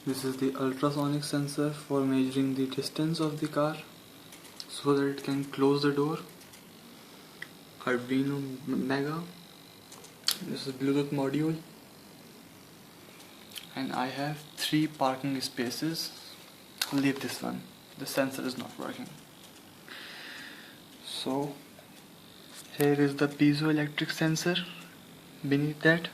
This is the ultrasonic sensor for measuring the distance of the car so that it can close the door. Arduino Mega. This is Bluetooth module. And I have 3 parking spaces. I'll leave this one. The sensor is not working. So here is the piezoelectric sensor. Beneath that,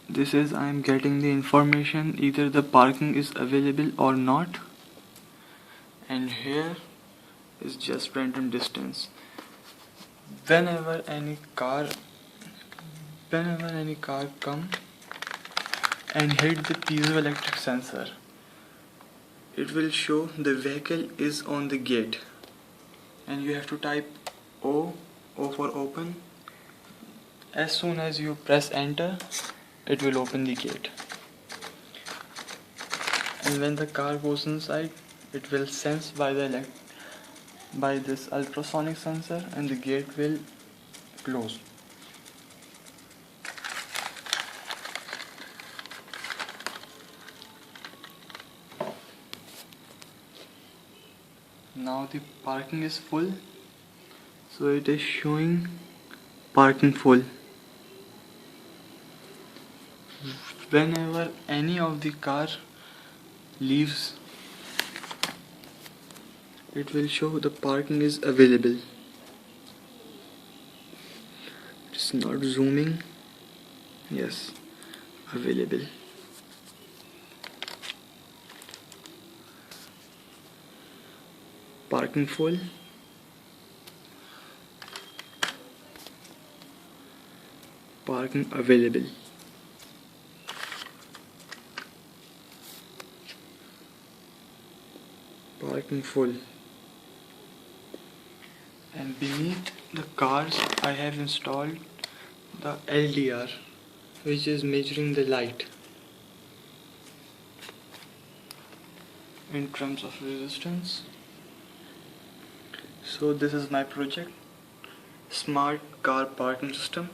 this is I am getting the information either the parking is available or not, and here is just random distance. Whenever any car come and hit the piezoelectric sensor, it will show the vehicle is on the gate, and you have to type O for open. As soon as you press enter, it will open the gate, and when the car goes inside, it will sense by this ultrasonic sensor, and the gate will close. Now the parking is full, so it is showing parking full. Whenever any of the car leaves, it will show the parking is available. It's not zooming. Yes, available. Parking full. Parking available. Parking full. And beneath the cars I have installed the LDR, which is measuring the light in terms of resistance. So this is my project, smart car parking system.